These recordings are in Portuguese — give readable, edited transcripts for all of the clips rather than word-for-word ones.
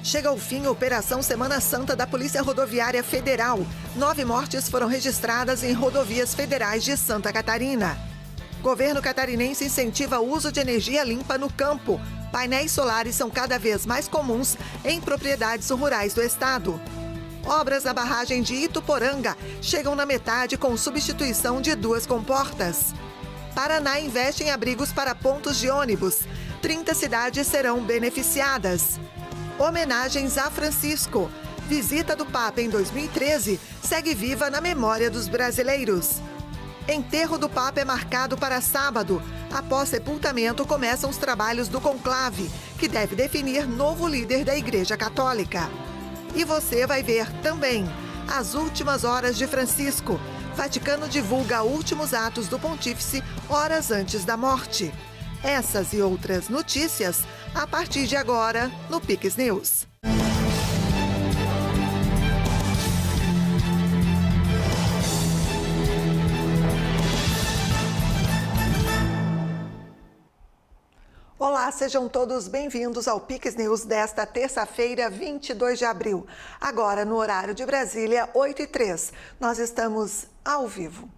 Chega ao fim a Operação Semana Santa da Polícia Rodoviária Federal. 9 mortes foram registradas em rodovias federais de Santa Catarina. Governo catarinense incentiva o uso de energia limpa no campo. Painéis solares são cada vez mais comuns em propriedades rurais do estado. Obras na barragem de Ituporanga chegam na metade com substituição de 2 comportas. Paraná investe em abrigos para pontos de ônibus. 30 cidades serão beneficiadas. Homenagens a Francisco. Visita do Papa em 2013 segue viva na memória dos brasileiros. Enterro do Papa é marcado para sábado. Após sepultamento, começam os trabalhos do conclave, que deve definir novo líder da Igreja Católica. E você vai ver também as últimas horas de Francisco. Vaticano divulga últimos atos do pontífice horas antes da morte. Essas e outras notícias a partir de agora no Pix News. Olá, sejam todos bem-vindos ao Pix News desta terça-feira, 22 de abril. Agora, no horário de Brasília, 8h03. Nós estamos ao vivo.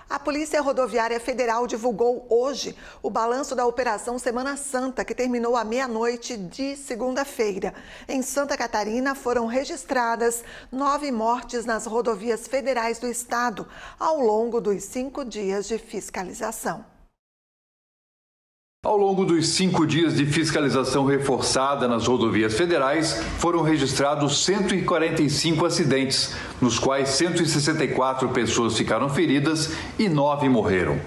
A Polícia Rodoviária Federal divulgou hoje o balanço da Operação Semana Santa, que terminou à meia-noite de segunda-feira. Em Santa Catarina foram registradas 9 mortes nas rodovias federais do estado, ao longo dos 5 dias de fiscalização. Ao longo dos 5 dias de fiscalização reforçada nas rodovias federais, foram registrados 145 acidentes, nos quais 164 pessoas ficaram feridas e 9 morreram.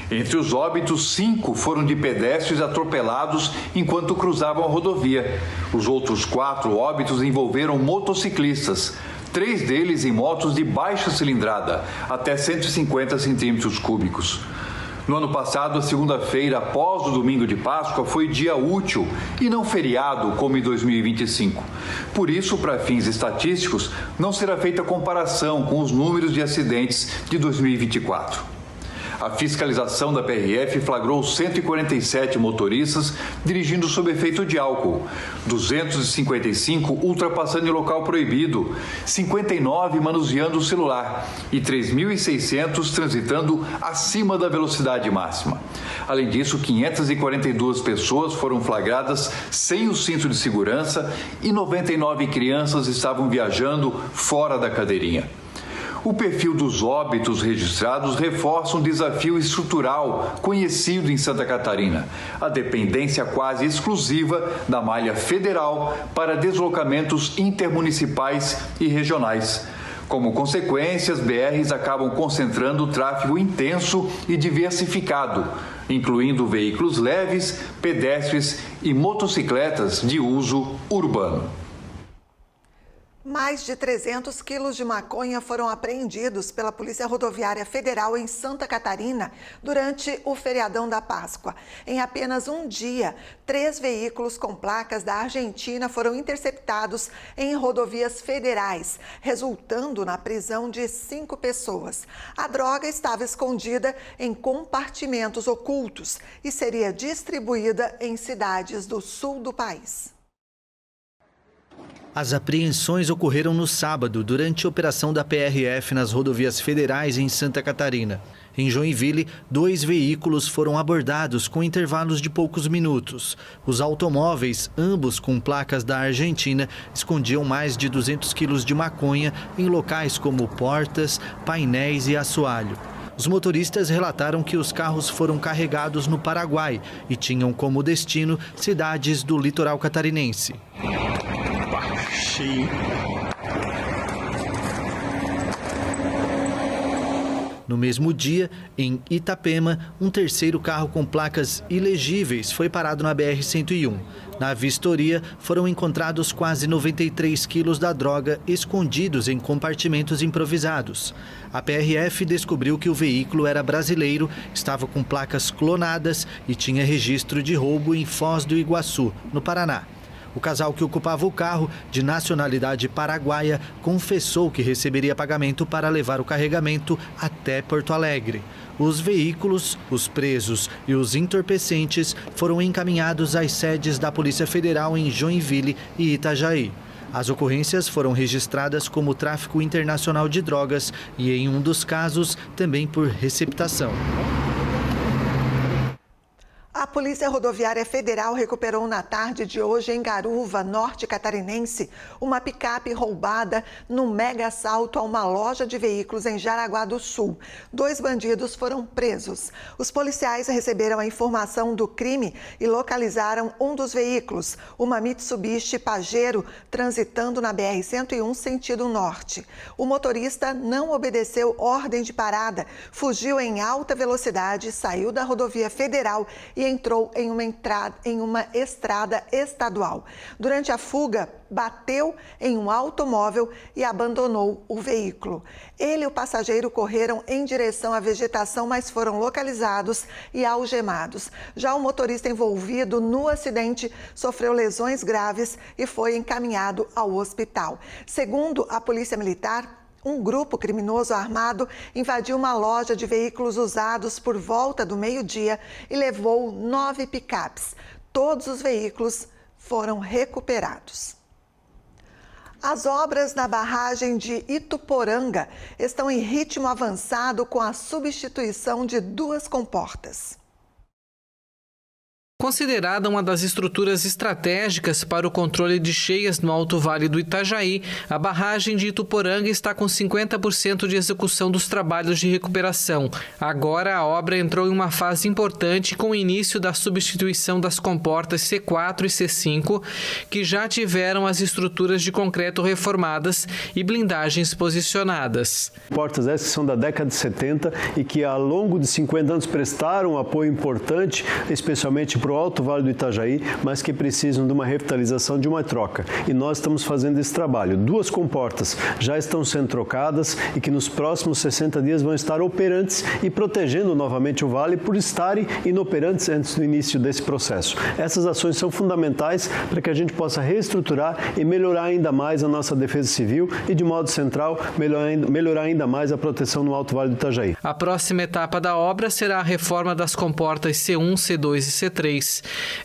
Entre os óbitos, 5 foram de pedestres atropelados enquanto cruzavam a rodovia. Os outros 4 óbitos envolveram motociclistas, 3 deles em motos de baixa cilindrada, até 150 centímetros cúbicos. No ano passado, a segunda-feira após o domingo de Páscoa foi dia útil e não feriado como em 2025. Por isso, para fins estatísticos, não será feita comparação com os números de acidentes de 2024. A fiscalização da PRF flagrou 147 motoristas dirigindo sob efeito de álcool, 255 ultrapassando em local proibido, 59 manuseando o celular e 3.600 transitando acima da velocidade máxima. Além disso, 542 pessoas foram flagradas sem o cinto de segurança e 99 crianças estavam viajando fora da cadeirinha. O perfil dos óbitos registrados reforça um desafio estrutural conhecido em Santa Catarina, a dependência quase exclusiva da malha federal para deslocamentos intermunicipais e regionais. Como consequência, as BRs acabam concentrando tráfego intenso e diversificado, incluindo veículos leves, pedestres e motocicletas de uso urbano. Mais de 300 quilos de maconha foram apreendidos pela Polícia Rodoviária Federal em Santa Catarina durante o feriadão da Páscoa. Em apenas um dia, 3 veículos com placas da Argentina foram interceptados em rodovias federais, resultando na prisão de 5 pessoas. A droga estava escondida em compartimentos ocultos e seria distribuída em cidades do sul do país. As apreensões ocorreram no sábado, durante a operação da PRF nas rodovias federais em Santa Catarina. Em Joinville, 2 veículos foram abordados com intervalos de poucos minutos. Os automóveis, ambos com placas da Argentina, escondiam mais de 200 quilos de maconha em locais como portas, painéis e assoalho. Os motoristas relataram que os carros foram carregados no Paraguai e tinham como destino cidades do litoral catarinense. No mesmo dia, em Itapema, um terceiro carro com placas ilegíveis foi parado na BR-101. Na vistoria, foram encontrados quase 93 quilos da droga escondidos em compartimentos improvisados. A PRF descobriu que o veículo era brasileiro, estava com placas clonadas e tinha registro de roubo em Foz do Iguaçu, no Paraná. O casal que ocupava o carro, de nacionalidade paraguaia, confessou que receberia pagamento para levar o carregamento até Porto Alegre. Os veículos, os presos e os entorpecentes foram encaminhados às sedes da Polícia Federal em Joinville e Itajaí. As ocorrências foram registradas como tráfico internacional de drogas e, em um dos casos, também por receptação. A Polícia Rodoviária Federal recuperou na tarde de hoje em Garuva, norte catarinense, uma picape roubada num mega assalto a uma loja de veículos em Jaraguá do Sul. 2 bandidos foram presos. Os policiais receberam a informação do crime e localizaram um dos veículos, uma Mitsubishi Pajero, transitando na BR-101 sentido norte. O motorista não obedeceu ordem de parada, fugiu em alta velocidade, saiu da rodovia federal e entrou em uma estrada estadual. Durante a fuga, bateu em um automóvel e abandonou o veículo. Ele e o passageiro correram em direção à vegetação, mas foram localizados e algemados. Já o motorista envolvido no acidente sofreu lesões graves e foi encaminhado ao hospital. Segundo a Polícia Militar, um grupo criminoso armado invadiu uma loja de veículos usados por volta do meio-dia e levou 9 picapes. Todos os veículos foram recuperados. As obras na barragem de Ituporanga estão em ritmo avançado com a substituição de 2 comportas. Considerada uma das estruturas estratégicas para o controle de cheias no Alto Vale do Itajaí, a barragem de Ituporanga está com 50% de execução dos trabalhos de recuperação. Agora a obra entrou em uma fase importante com o início da substituição das comportas C4 e C5, que já tiveram as estruturas de concreto reformadas e blindagens posicionadas. Portas essas que são da década de 70 e que ao longo de 50 anos prestaram um apoio importante, especialmente para o Alto Vale do Itajaí, mas que precisam de uma revitalização, de uma troca. E nós estamos fazendo esse trabalho. 2 comportas já estão sendo trocadas e que nos próximos 60 dias vão estar operantes e protegendo novamente o vale por estarem inoperantes antes do início desse processo. Essas ações são fundamentais para que a gente possa reestruturar e melhorar ainda mais a nossa defesa civil e, de modo central, melhorar ainda mais a proteção no Alto Vale do Itajaí. A próxima etapa da obra será a reforma das comportas C1, C2 e C3.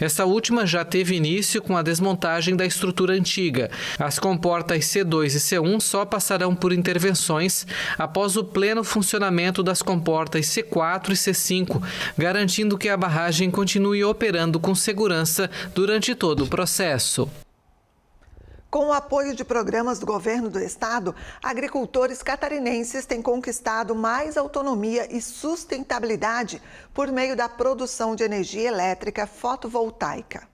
Essa última já teve início com a desmontagem da estrutura antiga. As comportas C2 e C1 só passarão por intervenções após o pleno funcionamento das comportas C4 e C5, garantindo que a barragem continue operando com segurança durante todo o processo. Com o apoio de programas do governo do estado, agricultores catarinenses têm conquistado mais autonomia e sustentabilidade por meio da produção de energia elétrica fotovoltaica.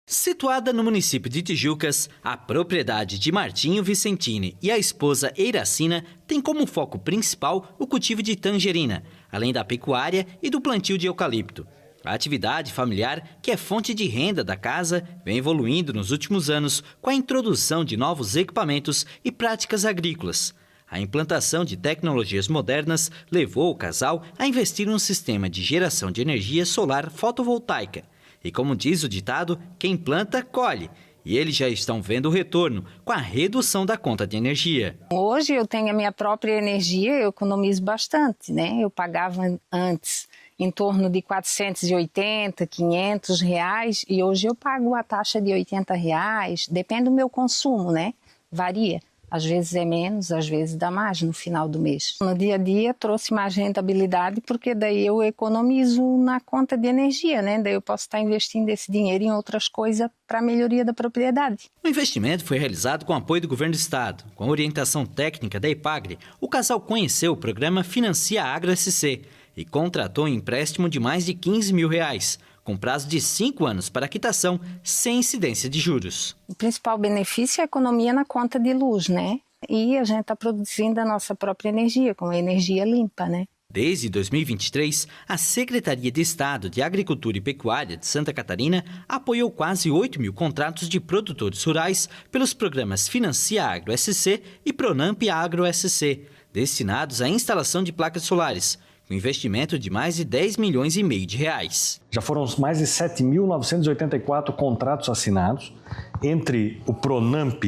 Situada no município de Tijucas, a propriedade de Martinho Vicentini e a esposa Eiracina tem como foco principal o cultivo de tangerina, além da pecuária e do plantio de eucalipto. A atividade familiar, que é fonte de renda da casa, vem evoluindo nos últimos anos com a introdução de novos equipamentos e práticas agrícolas. A implantação de tecnologias modernas levou o casal a investir num sistema de geração de energia solar fotovoltaica. E como diz o ditado, quem planta, colhe. E eles já estão vendo o retorno com a redução da conta de energia. Hoje eu tenho a minha própria energia, eu economizo bastante, né? Eu pagava antes em torno de 480, 500 reais e hoje eu pago a taxa de 80 reais, depende do meu consumo, né? Varia. Às vezes é menos, às vezes dá mais no final do mês. No dia a dia trouxe mais rentabilidade porque daí eu economizo na conta de energia, né? Daí eu posso estar investindo esse dinheiro em outras coisas para a melhoria da propriedade. O investimento foi realizado com apoio do governo do estado. Com a orientação técnica da Epagre, o casal conheceu o programa Financia Agro SC e contratou um empréstimo de mais de 15 mil reais, com prazo de 5 anos para quitação, sem incidência de juros. O principal benefício é a economia na conta de luz, né? E a gente está produzindo a nossa própria energia, com energia limpa, né? Desde 2023, a Secretaria de Estado de Agricultura e Pecuária de Santa Catarina apoiou quase 8 mil contratos de produtores rurais pelos programas Financia Agro SC e Pronamp Agro SC, destinados à instalação de placas solares, com investimento de mais de 10 milhões e meio de reais. Já foram mais de 7.984 contratos assinados entre o Pronamp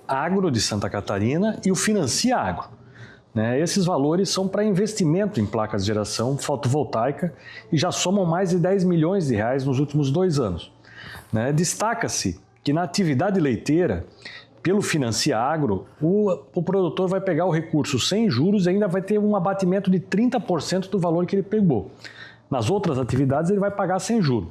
Agro de Santa Catarina e o Financia Agro. Esses valores são para investimento em placas de geração fotovoltaica e já somam mais de 10 milhões de reais nos últimos 2 anos. Destaca-se que na atividade leiteira, pelo Financia Agro, o produtor vai pegar o recurso sem juros e ainda vai ter um abatimento de 30% do valor que ele pegou. Nas outras atividades ele vai pagar sem juros.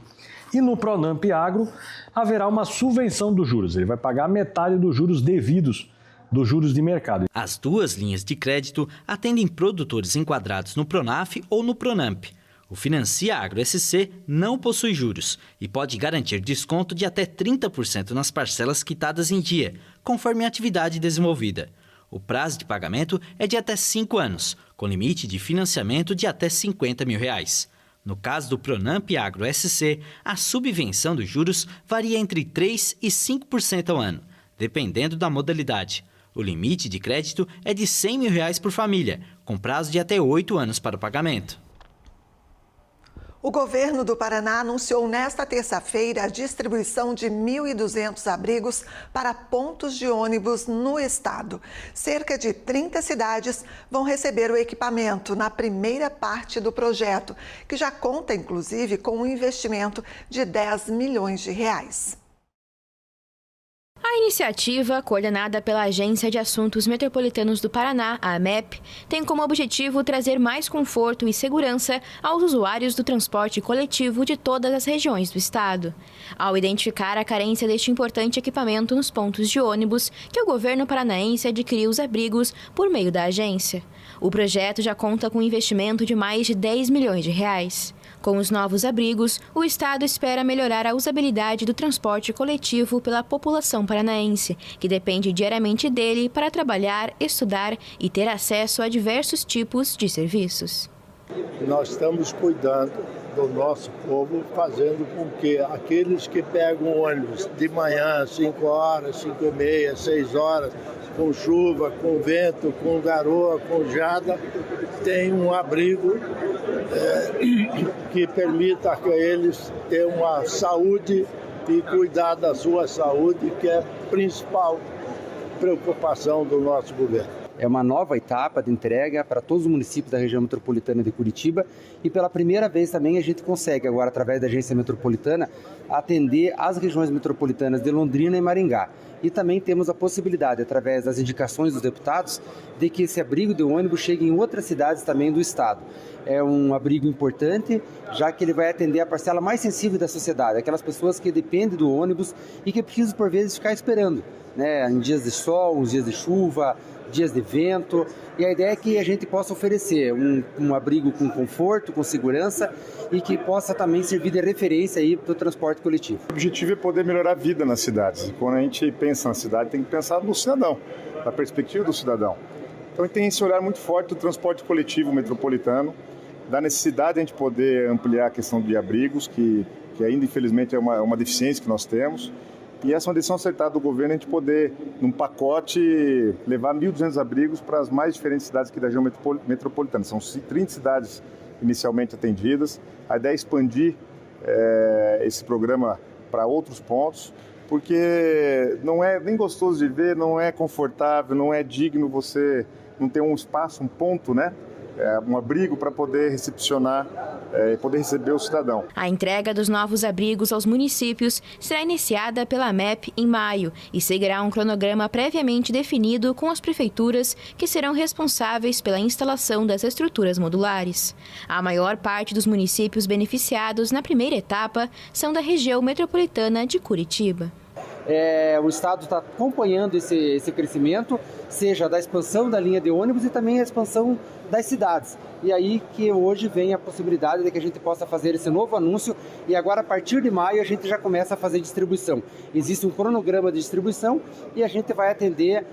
E no Pronamp Agro haverá uma subvenção dos juros, ele vai pagar metade dos juros devidos dos juros de mercado. As 2 linhas de crédito atendem produtores enquadrados no Pronaf ou no Pronamp. O Financia Agro SC não possui juros e pode garantir desconto de até 30% nas parcelas quitadas em dia, conforme a atividade desenvolvida. O prazo de pagamento é de até 5 anos, com limite de financiamento de até R$50 mil. No caso do Pronamp Agro SC, a subvenção dos juros varia entre 3% e 5% ao ano, dependendo da modalidade. O limite de crédito é de R$100 mil por família, com prazo de até 8 anos para o pagamento. O governo do Paraná anunciou nesta terça-feira a distribuição de 1.200 abrigos para pontos de ônibus no estado. Cerca de 30 cidades vão receber o equipamento na primeira parte do projeto, que já conta, inclusive, com um investimento de R$10 milhões. A iniciativa, coordenada pela Agência de Assuntos Metropolitanos do Paraná, a AMEP, tem como objetivo trazer mais conforto e segurança aos usuários do transporte coletivo de todas as regiões do estado. Ao identificar a carência deste importante equipamento nos pontos de ônibus, que o governo paranaense adquiriu os abrigos por meio da agência. O projeto já conta com um investimento de mais de R$10 milhões. Com os novos abrigos, o estado espera melhorar a usabilidade do transporte coletivo pela população paranaense, que depende diariamente dele para trabalhar, estudar e ter acesso a diversos tipos de serviços. Nós estamos cuidando do nosso povo, fazendo com que aqueles que pegam ônibus de manhã, 5 horas, 5h30, 6 horas, com chuva, com vento, com garoa, com geada, tenham um abrigo que permita a eles ter uma saúde e cuidar da sua saúde, que é a principal preocupação do nosso governo. É uma nova etapa de entrega para todos os municípios da região metropolitana de Curitiba e pela primeira vez também a gente consegue agora, através da agência metropolitana, atender as regiões metropolitanas de Londrina e Maringá. E também temos a possibilidade, através das indicações dos deputados, de que esse abrigo de ônibus chegue em outras cidades também do estado. É um abrigo importante, já que ele vai atender a parcela mais sensível da sociedade, aquelas pessoas que dependem do ônibus e que precisam, por vezes, ficar esperando, em dias de sol, uns dias de chuva, dias de vento, e a ideia é que a gente possa oferecer um abrigo com conforto, com segurança e que possa também servir de referência aí para o transporte coletivo. O objetivo é poder melhorar a vida nas cidades. Quando a gente pensa na cidade, tem que pensar no cidadão, na perspectiva do cidadão. Então a gente tem esse olhar muito forte do transporte coletivo metropolitano, da necessidade de a gente poder ampliar a questão de abrigos, que ainda infelizmente é uma deficiência que nós temos. E essa é uma decisão acertada do governo, a gente poder, num pacote, levar 1.200 abrigos para as mais diferentes cidades aqui da região metropolitana. São 30 cidades inicialmente atendidas. A ideia é expandir esse programa para outros pontos, porque não é nem gostoso de ver, não é confortável, não é digno você não ter um espaço, um ponto, um abrigo para poder recepcionar, poder receber o cidadão. A entrega dos novos abrigos aos municípios será iniciada pela AMEP em maio e seguirá um cronograma previamente definido com as prefeituras que serão responsáveis pela instalação das estruturas modulares. A maior parte dos municípios beneficiados na primeira etapa são da região metropolitana de Curitiba. O estado está acompanhando esse crescimento, seja da expansão da linha de ônibus e também a expansão das cidades. E aí que hoje vem a possibilidade de que a gente possa fazer esse novo anúncio e agora a partir de maio a gente já começa a fazer distribuição. Existe um cronograma de distribuição e a gente vai atender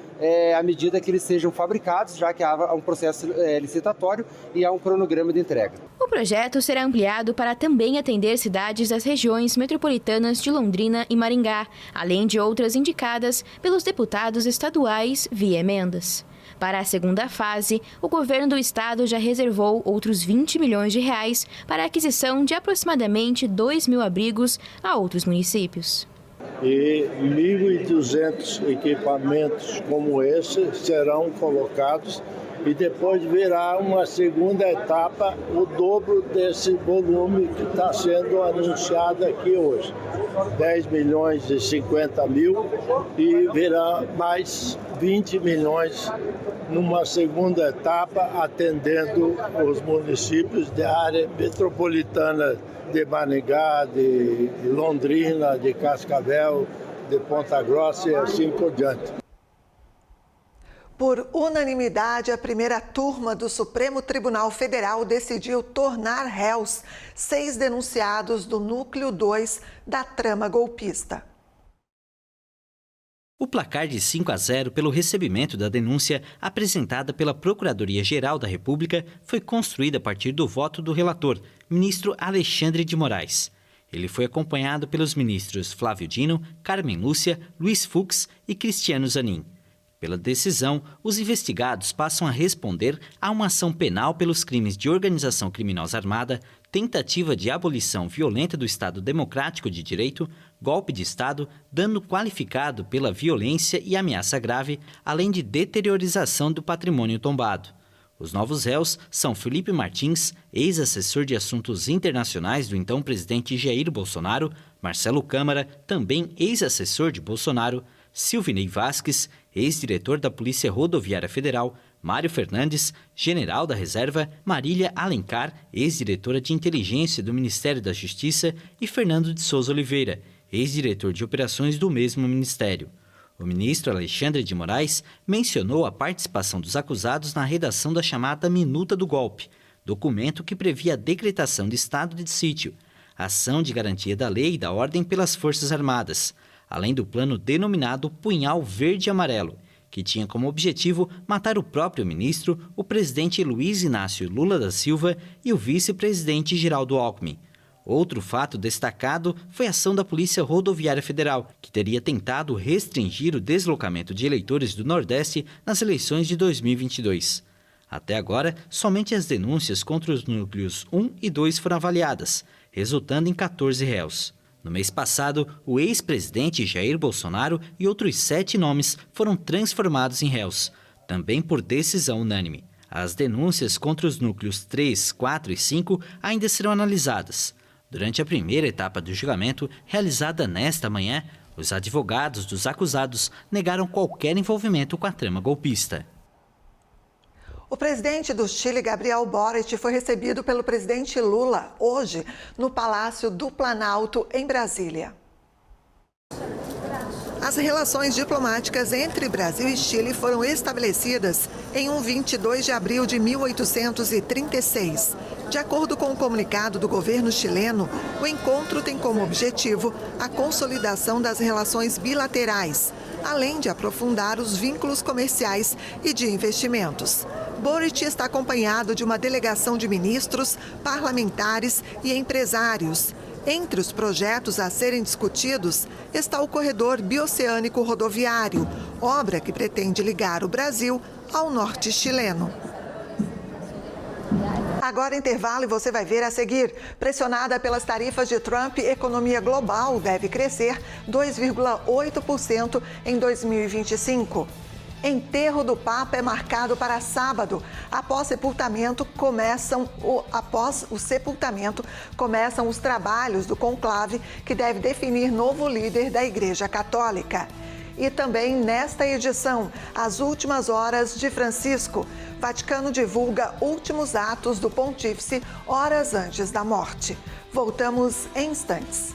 à medida que eles sejam fabricados, já que há um processo licitatório e há um cronograma de entrega. O projeto será ampliado para também atender cidades das regiões metropolitanas de Londrina e Maringá, além de outras indicadas pelos deputados estaduais via emendas. Para a segunda fase, o governo do estado já reservou outros 20 milhões de reais para a aquisição de aproximadamente 2.000 abrigos a outros municípios. E 1.200 equipamentos como esse serão colocados e depois virá uma segunda etapa, o dobro desse volume que está sendo anunciado aqui hoje. 10 milhões e 50 mil e virá mais 20 milhões numa segunda etapa, atendendo os municípios da área metropolitana de Maringá, de Londrina, de Cascavel, de Ponta Grossa e assim por diante. Por unanimidade, a primeira turma do Supremo Tribunal Federal decidiu tornar réus 6 denunciados do Núcleo 2 da trama golpista. O placar de 5-0 pelo recebimento da denúncia apresentada pela Procuradoria-Geral da República foi construído a partir do voto do relator, ministro Alexandre de Moraes. Ele foi acompanhado pelos ministros Flávio Dino, Carmen Lúcia, Luiz Fux e Cristiano Zanin. Pela decisão, os investigados passam a responder a uma ação penal pelos crimes de organização criminosa armada, tentativa de abolição violenta do Estado Democrático de Direito, golpe de Estado, dano qualificado pela violência e ameaça grave, além de deteriorização do patrimônio tombado. Os novos réus são Felipe Martins, ex-assessor de assuntos internacionais do então presidente Jair Bolsonaro, Marcelo Câmara, também ex-assessor de Bolsonaro, Silvinei Vasques, ex-diretor da Polícia Rodoviária Federal, Mário Fernandes, general da Reserva, Marília Alencar, ex-diretora de inteligência do Ministério da Justiça, e Fernando de Souza Oliveira, ex-diretor de operações do mesmo ministério. O ministro Alexandre de Moraes mencionou a participação dos acusados na redação da chamada Minuta do Golpe, documento que previa a decretação de estado de sítio, ação de garantia da lei e da ordem pelas Forças Armadas, além do plano denominado Punhal Verde e Amarelo, que tinha como objetivo matar o próprio ministro, o presidente Luiz Inácio Lula da Silva e o vice-presidente Geraldo Alckmin. Outro fato destacado foi a ação da Polícia Rodoviária Federal, que teria tentado restringir o deslocamento de eleitores do Nordeste nas eleições de 2022. Até agora, somente as denúncias contra os núcleos 1 e 2 foram avaliadas, resultando em 14 réus. No mês passado, o ex-presidente Jair Bolsonaro e outros 7 nomes foram transformados em réus, também por decisão unânime. As denúncias contra os núcleos 3, 4 e 5 ainda serão analisadas. Durante a primeira etapa do julgamento, realizada nesta manhã, os advogados dos acusados negaram qualquer envolvimento com a trama golpista. O presidente do Chile, Gabriel Boric, foi recebido pelo presidente Lula hoje no Palácio do Planalto, em Brasília. As relações diplomáticas entre Brasil e Chile foram estabelecidas em 22 de abril de 1836. De acordo com o comunicado do governo chileno, o encontro tem como objetivo a consolidação das relações bilaterais, além de aprofundar os vínculos comerciais e de investimentos. Boric está acompanhado de uma delegação de ministros, parlamentares e empresários. Entre os projetos a serem discutidos está o corredor bioceânico rodoviário, obra que pretende ligar o Brasil ao norte chileno. Agora intervalo e você vai ver a seguir. Pressionada pelas tarifas de Trump, economia global deve crescer 2,8% em 2025. Enterro do Papa é marcado para sábado. Após o sepultamento, começam os trabalhos do conclave que deve definir novo líder da Igreja Católica. E também nesta edição, as últimas horas de Francisco. Vaticano divulga últimos atos do pontífice horas antes da morte. Voltamos em instantes.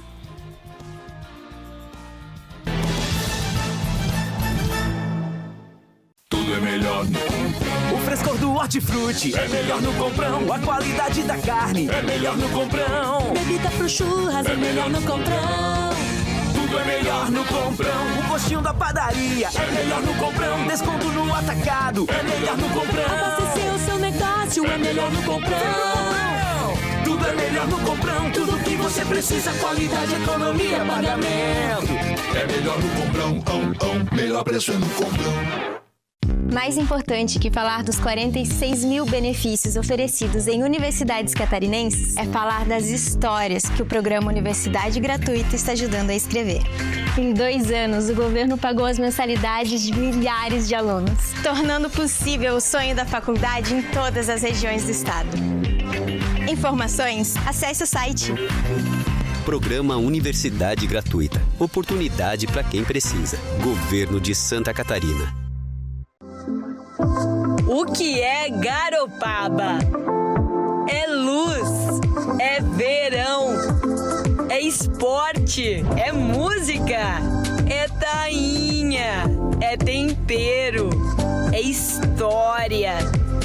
Tudo é melhor no Comprão. O frescor do hortifruti é melhor no Comprão. A qualidade da carne é melhor no Comprão. Bebida pro churras é melhor no Comprão. Tudo é melhor no Comprão. O postinho da padaria é melhor no Comprão. Desconto no atacado é melhor no Comprão. Abastecer o seu negócio é melhor no Comprão. Tudo é melhor no Comprão. Tudo que você precisa, qualidade, economia, pagamento. É melhor no Comprão. Melhor preço é no Comprão. Mais importante que falar dos 46 mil benefícios oferecidos em universidades catarinenses é falar das histórias que o programa Universidade Gratuita está ajudando a escrever. Em 2 anos, o governo pagou as mensalidades de milhares de alunos, tornando possível o sonho da faculdade em todas as regiões do estado. Informações? Acesse o site. Programa Universidade Gratuita. Oportunidade para quem precisa. Governo de Santa Catarina. O que é Garopaba? É luz, é verão, é esporte, é música, é tainha, é tempero, é história,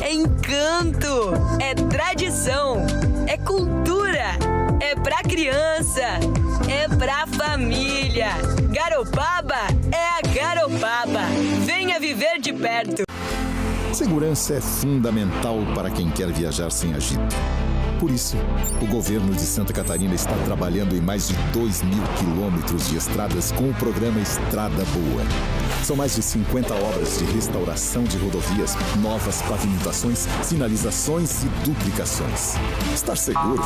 é encanto, é tradição, é cultura, é pra criança, é pra família. Garopaba é a Garopaba. Venha viver de perto. Segurança é fundamental para quem quer viajar sem agito. Por isso, o governo de Santa Catarina está trabalhando em mais de 2.000 quilômetros de estradas com o programa Estrada Boa. São mais de 50 obras de restauração de rodovias, novas pavimentações, sinalizações e duplicações. Estar seguro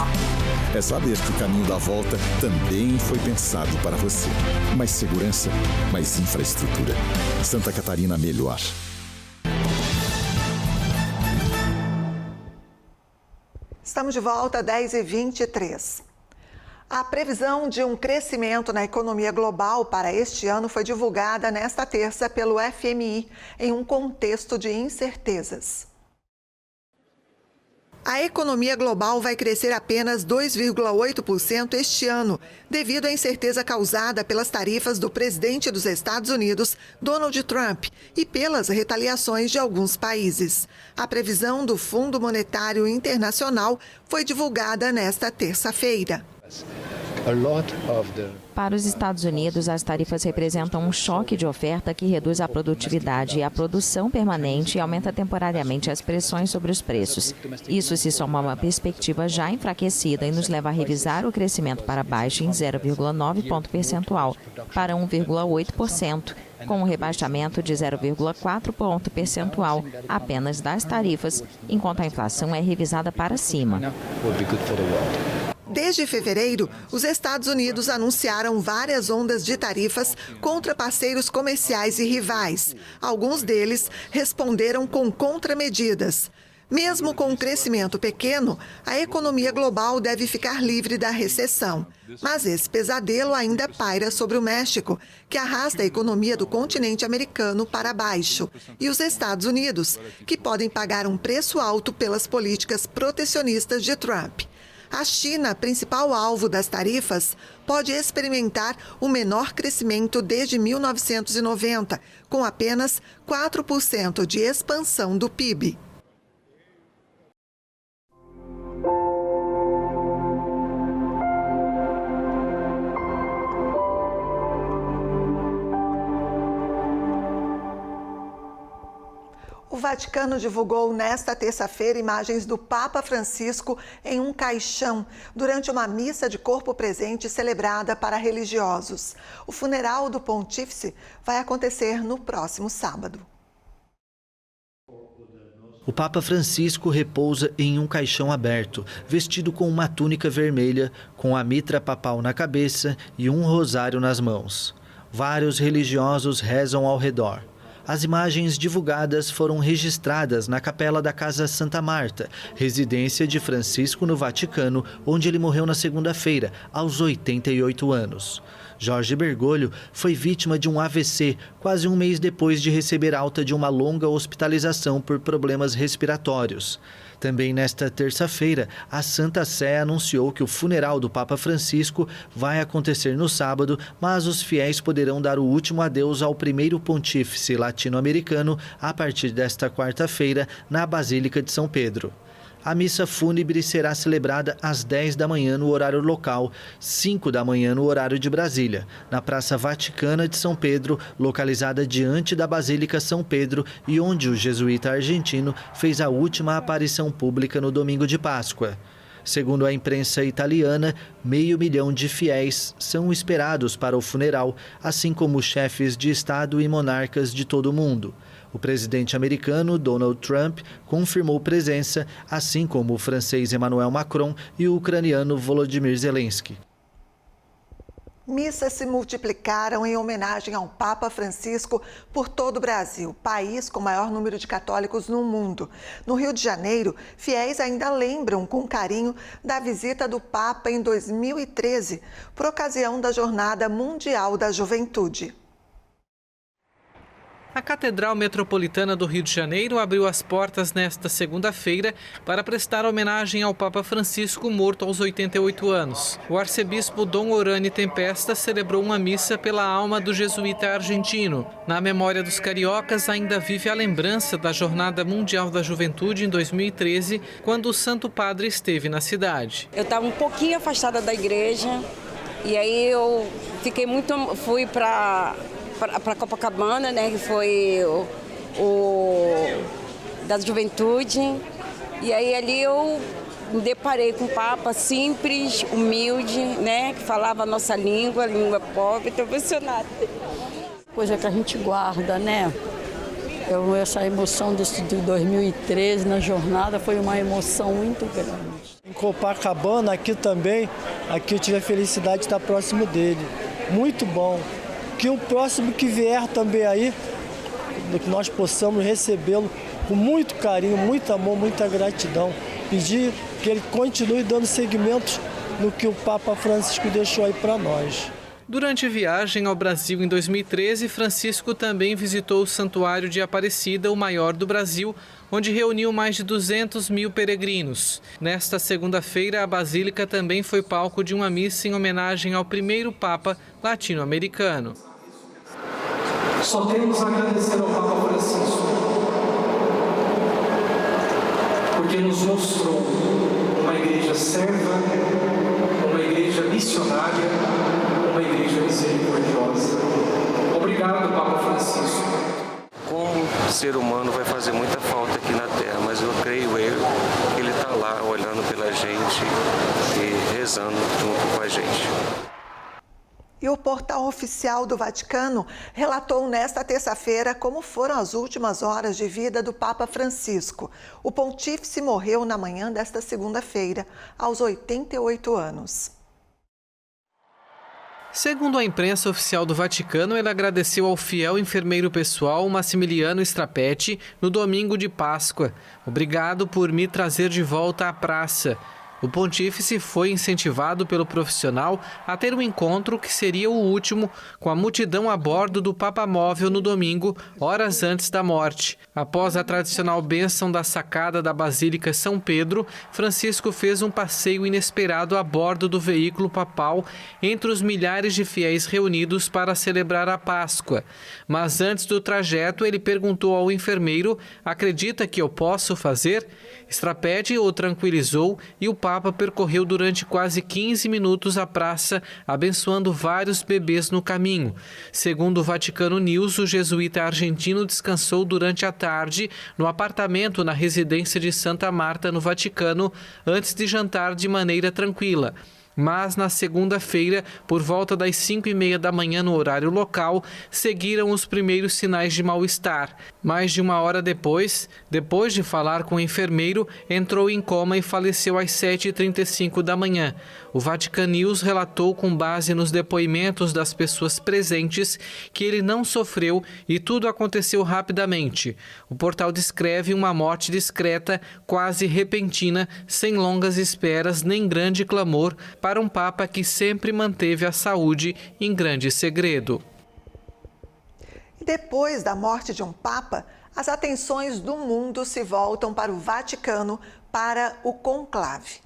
é saber que o caminho da volta também foi pensado para você. Mais segurança, mais infraestrutura. Santa Catarina melhor. Estamos de volta, 10h23. A previsão de um crescimento na economia global para este ano foi divulgada nesta terça pelo FMI, em um contexto de incertezas. A economia global vai crescer apenas 2,8% este ano, devido à incerteza causada pelas tarifas do presidente dos Estados Unidos, Donald Trump, e pelas retaliações de alguns países. A previsão do Fundo Monetário Internacional foi divulgada nesta terça-feira. Para os Estados Unidos, as tarifas representam um choque de oferta que reduz a produtividade e a produção permanente e aumenta temporariamente as pressões sobre os preços. Isso se soma a uma perspectiva já enfraquecida e nos leva a revisar o crescimento para baixo em 0,9 ponto percentual, para 1,8%, com um rebaixamento de 0,4 ponto percentual apenas das tarifas, enquanto a inflação é revisada para cima. Desde fevereiro, os Estados Unidos anunciaram várias ondas de tarifas contra parceiros comerciais e rivais. Alguns deles responderam com contramedidas. Mesmo com um crescimento pequeno, a economia global deve ficar livre da recessão. Mas esse pesadelo ainda paira sobre o México, que arrasta a economia do continente americano para baixo, e os Estados Unidos, que podem pagar um preço alto pelas políticas protecionistas de Trump. A China, principal alvo das tarifas, pode experimentar o menor crescimento desde 1990, com apenas 4% de expansão do PIB. O Vaticano divulgou nesta terça-feira imagens do Papa Francisco em um caixão durante uma missa de corpo presente celebrada para religiosos. O funeral do pontífice vai acontecer no próximo sábado. O Papa Francisco repousa em um caixão aberto, vestido com uma túnica vermelha, com a mitra papal na cabeça e um rosário nas mãos. Vários religiosos rezam ao redor. As imagens divulgadas foram registradas na capela da Casa Santa Marta, residência de Francisco no Vaticano, onde ele morreu na segunda-feira, aos 88 anos. Jorge Bergoglio foi vítima de um AVC quase um mês depois de receber alta de uma longa hospitalização por problemas respiratórios. Também nesta terça-feira, a Santa Sé anunciou que o funeral do Papa Francisco vai acontecer no sábado, mas os fiéis poderão dar o último adeus ao primeiro pontífice latino-americano a partir desta quarta-feira na Basílica de São Pedro. A missa fúnebre será celebrada às 10 da manhã no horário local, 5 da manhã no horário de Brasília, na Praça Vaticana de São Pedro, localizada diante da Basílica São Pedro e onde o jesuíta argentino fez a última aparição pública no domingo de Páscoa. Segundo a imprensa italiana, 500 mil de fiéis são esperados para o funeral, assim como chefes de Estado e monarcas de todo o mundo. O presidente americano Donald Trump confirmou presença, assim como o francês Emmanuel Macron e o ucraniano Volodymyr Zelensky. Missas se multiplicaram em homenagem ao Papa Francisco por todo o Brasil, país com o maior número de católicos no mundo. No Rio de Janeiro, fiéis ainda lembram com carinho da visita do Papa em 2013, por ocasião da Jornada Mundial da Juventude. A Catedral Metropolitana do Rio de Janeiro abriu as portas nesta segunda-feira para prestar homenagem ao Papa Francisco, morto aos 88 anos. O arcebispo Dom Orani Tempesta celebrou uma missa pela alma do jesuíta argentino. Na memória dos cariocas ainda vive a lembrança da Jornada Mundial da Juventude em 2013, quando o Santo Padre esteve na cidade. Eu estava um pouquinho afastada da igreja e aí eu fui para Copacabana, né, que foi o da juventude, e aí ali eu me deparei com um Papa simples, humilde, né, que falava a nossa língua pobre, estou emocionada. Coisa que a gente guarda, né? Essa emoção de 2013 na jornada foi uma emoção muito grande. Em Copacabana, aqui também, eu tive a felicidade de estar próximo dele. Muito bom. Que o próximo que vier também aí, que nós possamos recebê-lo com muito carinho, muito amor, muita gratidão. Pedir que ele continue dando seguimento no que o Papa Francisco deixou aí para nós. Durante viagem ao Brasil em 2013, Francisco também visitou o Santuário de Aparecida, o maior do Brasil, onde reuniu mais de 200 mil peregrinos. Nesta segunda-feira, a Basílica também foi palco de uma missa em homenagem ao primeiro Papa latino-americano. Só temos a agradecer ao Papa Francisco, porque nos mostrou uma igreja serva, uma igreja missionária, uma igreja misericordiosa. Obrigado, Papa Francisco. Como ser humano vai fazer muita falta aqui na Terra, mas eu creio que ele está lá olhando pela gente e rezando junto com a gente. E o portal oficial do Vaticano relatou nesta terça-feira como foram as últimas horas de vida do Papa Francisco. O pontífice morreu na manhã desta segunda-feira, aos 88 anos. Segundo a imprensa oficial do Vaticano, ele agradeceu ao fiel enfermeiro pessoal Massimiliano Strapetti no domingo de Páscoa. Obrigado por me trazer de volta à praça. O pontífice foi incentivado pelo profissional a ter um encontro que seria o último com a multidão a bordo do Papamóvel no domingo, horas antes da morte. Após a tradicional bênção da sacada da Basílica São Pedro, Francisco fez um passeio inesperado a bordo do veículo papal entre os milhares de fiéis reunidos para celebrar a Páscoa. Mas antes do trajeto, ele perguntou ao enfermeiro: "Acredita que eu posso fazer?" Strapetti o tranquilizou e o Papa percorreu durante quase 15 minutos a praça, abençoando vários bebês no caminho. Segundo o Vaticano News, o jesuíta argentino descansou durante a tarde no apartamento na residência de Santa Marta, no Vaticano, antes de jantar de maneira tranquila. Mas na segunda-feira, por volta das 5h30 da manhã no horário local, seguiram os primeiros sinais de mal-estar. Mais de uma hora depois de falar com o enfermeiro, entrou em coma e faleceu às 7h35 da manhã. O Vatican News relatou, com base nos depoimentos das pessoas presentes, que ele não sofreu e tudo aconteceu rapidamente. O portal descreve uma morte discreta, quase repentina, sem longas esperas nem grande clamor, para um Papa que sempre manteve a saúde em grande segredo. Depois da morte de um Papa, as atenções do mundo se voltam para o Vaticano, para o conclave.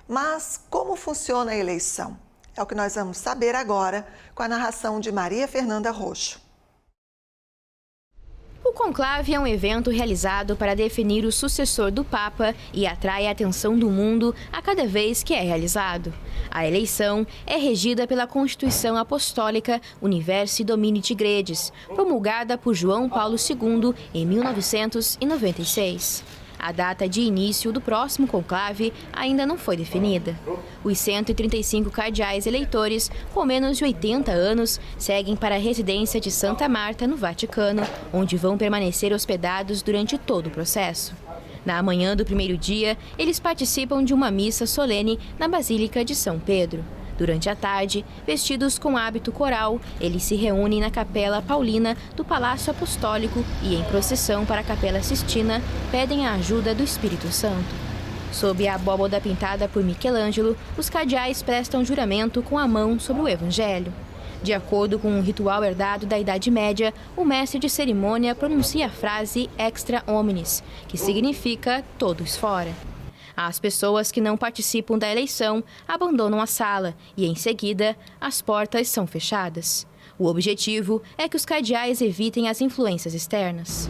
Mas como funciona a eleição? É o que nós vamos saber agora com a narração de Maria Fernanda Roxo. O conclave é um evento realizado para definir o sucessor do Papa e atrai a atenção do mundo a cada vez que é realizado. A eleição é regida pela Constituição Apostólica Universi Domini Gredis, promulgada por João Paulo II em 1996. A data de início do próximo conclave ainda não foi definida. Os 135 cardeais eleitores com menos de 80 anos seguem para a residência de Santa Marta, no Vaticano, onde vão permanecer hospedados durante todo o processo. Na manhã do primeiro dia, eles participam de uma missa solene na Basílica de São Pedro. Durante a tarde, vestidos com hábito coral, eles se reúnem na Capela Paulina do Palácio Apostólico e, em procissão para a Capela Sistina, pedem a ajuda do Espírito Santo. Sob a abóbada pintada por Michelangelo, os cardeais prestam juramento com a mão sobre o Evangelho. De acordo com um ritual herdado da Idade Média, o mestre de cerimônia pronuncia a frase extra homines, que significa todos fora. As pessoas que não participam da eleição abandonam a sala e, em seguida, as portas são fechadas. O objetivo é que os cardeais evitem as influências externas.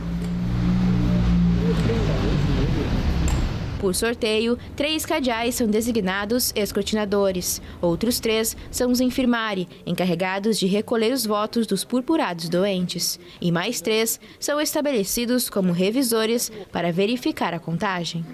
Por sorteio, 3 cardeais são designados escrutinadores. Outros 3 são os infirmari, encarregados de recolher os votos dos purpurados doentes. E mais 3 são estabelecidos como revisores para verificar a contagem.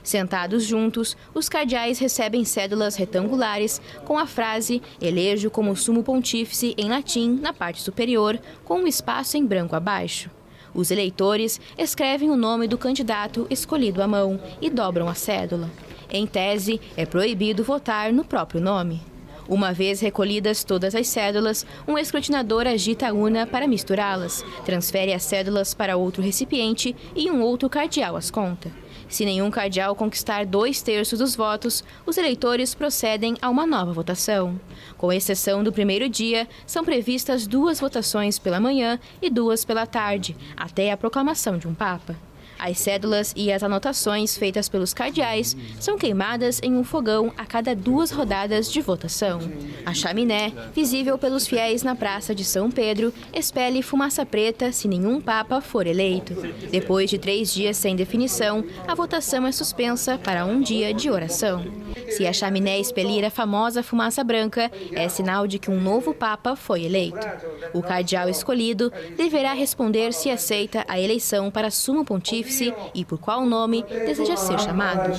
Sentados juntos, os cardeais recebem cédulas retangulares com a frase "Elejo como sumo pontífice" em latim na parte superior, com um espaço em branco abaixo. Os eleitores escrevem o nome do candidato escolhido à mão e dobram a cédula. Em tese, é proibido votar no próprio nome. Uma vez recolhidas todas as cédulas, um escrutinador agita a urna para misturá-las, transfere as cédulas para outro recipiente e um outro cardeal as conta. Se nenhum cardeal conquistar 2/3 dos votos, os eleitores procedem a uma nova votação. Com exceção do primeiro dia, são previstas 2 votações pela manhã e 2 pela tarde, até a proclamação de um Papa. As cédulas e as anotações feitas pelos cardeais são queimadas em um fogão a cada 2 rodadas de votação. A chaminé, visível pelos fiéis na Praça de São Pedro, expele fumaça preta se nenhum Papa for eleito. Depois de 3 dias sem definição, a votação é suspensa para um dia de oração. Se a chaminé expelir a famosa fumaça branca, é sinal de que um novo Papa foi eleito. O cardeal escolhido deverá responder se aceita a eleição para sumo pontífice e por qual nome deseja ser chamado.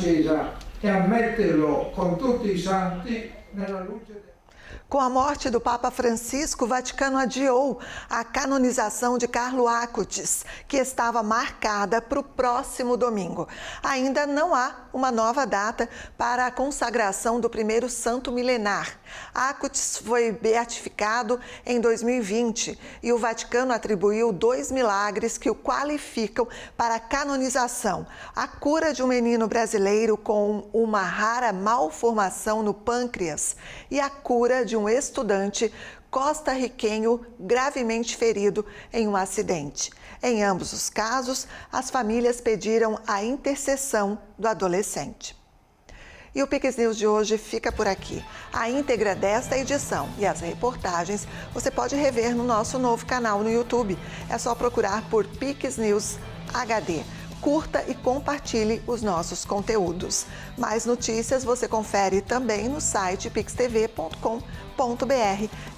Com a morte do Papa Francisco, o Vaticano adiou a canonização de Carlo Acutis, que estava marcada para o próximo domingo. Ainda não há uma nova data para a consagração do primeiro santo milenar. Acutis foi beatificado em 2020 e o Vaticano atribuiu 2 milagres que o qualificam para a canonização: a cura de um menino brasileiro com uma rara malformação no pâncreas e a cura de um estudante costarriquenho gravemente ferido em um acidente. Em ambos os casos, as famílias pediram a intercessão do adolescente. E o Pix News de hoje fica por aqui. A íntegra desta edição e as reportagens você pode rever no nosso novo canal no YouTube. É só procurar por Pix News HD. Curta e compartilhe os nossos conteúdos. Mais notícias você confere também no site pixtv.com.br.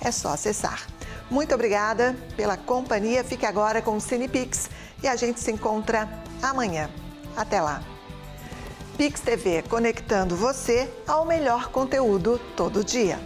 É só acessar. Muito obrigada pela companhia. Fique agora com o CinePix e a gente se encontra amanhã. Até lá. Pix TV, conectando você ao melhor conteúdo todo dia.